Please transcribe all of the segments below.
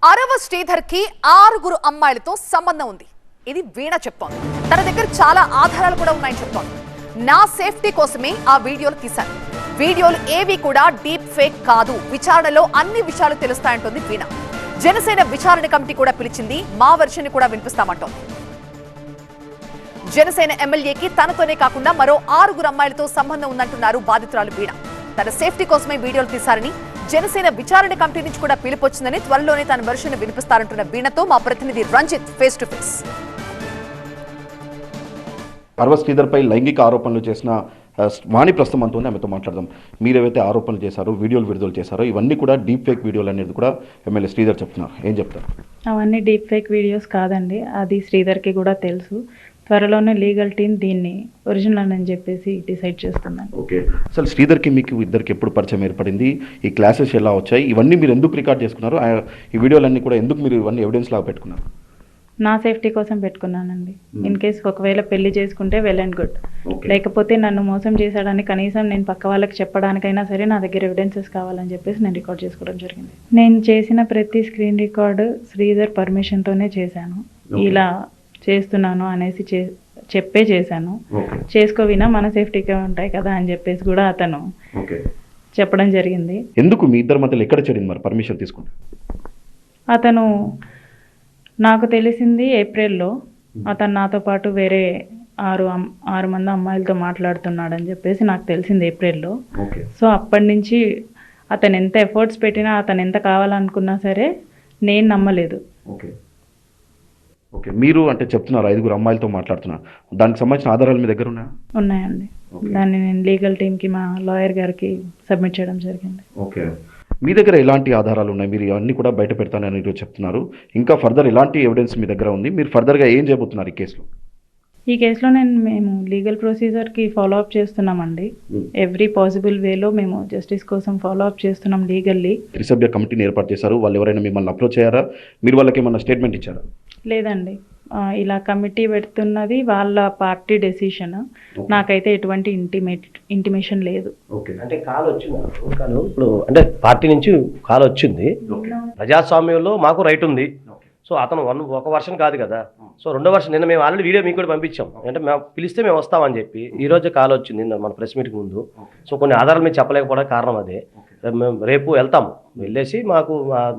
అరవ శ్రీధర్ కి 6 అమ్మాయిలతో సంబంధం ఉంది. ఇది వీణ చెప్తోంది. తన దగ్గర చాలా ఆధారాలు కూడా ఉన్నాయని చెప్తోంది. నా సేఫ్టీ కోసమే ఆ వీడియోలు తీశాను. వీడియోలు ఏవి కూడా డీప్ ఫేక్ కాదు. విచారణలో అన్ని విషయాలు తెలుస్తాయంటోంది వీణ. జనసేన విచారణ కమిటీ కూడా పిలిచింది. మా వర్షన్ కూడా వినిపిస్తామంటోంది. జనసేన ఎమ్మెల్యేకి తనతోనే కాకుండా మరో 6 అమ్మాయిలతో సంబంధం ఉందంటున్నారు బాధితురాలు వీణ. తన సేఫ్టీ కోసమే వీడియోలు తీశారని, జనసేన విచారణ కమిటీ నుంచి కూడా పిలుపొచ్చిందని, త్వరలోనే తన వెర్షన్ వినిపిస్తారంటున్న వీణతో మా ప్రతినిధి రంజిత్ ఫేస్ టు ఫేస్. అరవ శ్రీధర్ పై లైంగిక ఆరోపణలు చేసిన వాణి ప్రస్తుతం అంతా ఆమెతో మాట్లాడదాం. మీరు ఏవైతే ఆరోపణలు చేశారో, వీడియోలు విడుదల చేశారో, ఇవన్నీ కూడా డీప్ ఫేక్ వీడియోలు అనేది కూడా ఎమ్మెల్యే శ్రీధర్ చెప్తున్నారు. ఏం చెప్తారు? అవన్నీ డీప్ ఫేక్ వీడియోస్ కాదండి. అది శ్రీధర్కి కూడా తెలుసు. త్వరలోనే లీగల్ టీం దీన్ని ఒరిజినల్ అని చెప్పేసి డిసైడ్ చేస్తున్నాను. ఓకే, అసలు శ్రీధర్కి మీకు ఇద్దరికి ఎప్పుడు పరిచయం ఏర్పడింది? ఈ క్లాసెస్ ఎలా వచ్చాయి? ఇవన్నీ మీరు ఎందుకు రికార్డ్ చేసుకున్నారు? ఈ వీడియోలన్నీ కూడా ఎందుకు మీరు ఇవన్నీ ఎవిడెన్స్ లాగా పెట్టుకున్నారు? నా సేఫ్టీ కోసం పెట్టుకున్నానండి. ఇన్ కేస్ ఒకవేళ పెళ్లి చేసుకుంటే వెల్ అండ్ గుడ్, లేకపోతే నన్ను మోసం చేశాడని కనీసం నేను పక్క వాళ్ళకి చెప్పడానికైనా సరే నా దగ్గర ఎవిడెన్సెస్ కావాలని చెప్పేసి నేను రికార్డ్ చేసుకోవడం జరిగింది. నేను చేసిన ప్రతి స్క్రీన్ రికార్డు శ్రీధర్ పర్మిషన్తోనే చేశాను. ఇలా చేస్తున్నాను అనేసి చెప్పే చేశాను. చేసుకోవినా మన సేఫ్టీకే ఉంటాయి కదా అని చెప్పేసి కూడా అతను చెప్పడం జరిగింది. ఎందుకు మీ ఇద్దరి మధ్యలో ఎక్కడ చెడింది మరి పర్మిషన్ తీసుకుంటే? అతను నాకు తెలిసింది ఏప్రిల్లో అతను నాతో పాటు వేరే 6 మంది అమ్మాయిలతో మాట్లాడుతున్నాడని చెప్పేసి నాకు తెలిసింది ఏప్రిల్లో. సో అప్పటి నుంచి అతను ఎంత ఎఫర్ట్స్ పెట్టినా, అతను ఎంత కావాలనుకున్నా సరే నేను నమ్మలేదు. ఓకే, మీరు అంటే చెప్తున్నారు 5 అమ్మాయిలతో మాట్లాడుతున్నారు, దానికి సంబంధించిన ఆధారాలు మీ దగ్గర ఉన్నాయా? ఉన్నాయండి. దాన్ని నేను లీగల్ టీంకి, మా లాయర్ గారికి సబ్మిట్ చేయడం జరిగింది. ఓకే, మీ దగ్గర ఎలాంటి ఆధారాలు ఉన్నాయి? మీరు ఇవన్నీ కూడా బయట పెడతానని ఈరోజు చెప్తున్నారు. ఇంకా ఫర్దర్ ఎలాంటి ఎవిడెన్స్ మీ దగ్గర ఉంది? మీరు ఫర్దర్గా ఏం చేయబోతున్నారు ఈ కేసులో? ఈ కేసులో మేము లీగల్ ప్రొసీజర్కి ఫాలో అప్ చేస్తున్నామండి. ఎవ్రీ పాసిబుల్ వేలో మేము జస్టిస్ కోసం ఫాలో అప్ చేస్తున్నాం లీగల్లీ. త్రిసభ్య కమిటీని ఏర్పాటు చేశారు. వాళ్ళు ఎవరైనా మిమ్మల్ని అప్రోచ్ అయ్యారా? మీరు వాళ్ళకి ఏమన్నా స్టేట్మెంట్ ఇచ్చారా? లేదండి, ఇలా కమిటీ పెడుతున్నది వాళ్ళ పార్టీ డెసిషన్. నాకైతే ఎటువంటి ఇంటిమేషన్ లేదు. అంటే కాల్ వచ్చింది ఇప్పుడు, అంటే పార్టీ నుంచి కాల్ వచ్చింది. ప్రజాస్వామ్యంలో మాకు రైట్ ఉంది. సో అతను ఒక వర్షన్ కాదు కదా, సో 2వ వర్షన్. నిన్న మేము ఆల్రెడీ వీడియో మీకు కూడా పంపించాం. అంటే మేము పిలిస్తే మేము వస్తామని చెప్పి ఈ రోజు కాల్ వచ్చింది మన ప్రెస్ మీట్కి ముందు. సో కొన్ని ఆధారాలు మేము చెప్పలేకపోవడానికి కారణం అదే. మేము రేపు వెళ్తాము, వెళ్ళేసి మాకు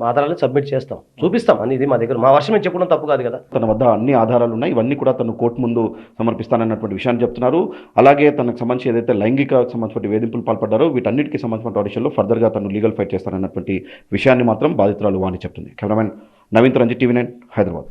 ఆధారాలను సబ్మిట్ చేస్తాం, చూపిస్తాం అని. ఇది మా దగ్గర మా వర్షం మేము చెప్పడం తప్పు కాదు కదా. తన వద్ద అన్ని ఆధారాలు ఉన్నాయి. ఇవన్నీ కూడా తను కోర్టు ముందు సమర్పిస్తానన్నటువంటి విషయాన్ని చెప్తున్నారు. అలాగే తనకు సంబంధించి ఏదైతే లైంగిక సంబంధించిన వేధింపులు పాల్పడ్డారో వీటన్నిటికీ సంబంధించిన విషయంలో ఫర్దర్గా తను లీగల్ ఫైట్ చేస్తానన్నటువంటి విషయాన్ని మాత్రం బాధితురాలు వాణి చెప్తుంది. Cameraman Naveen, Ranjith, TV9 Hyderabad.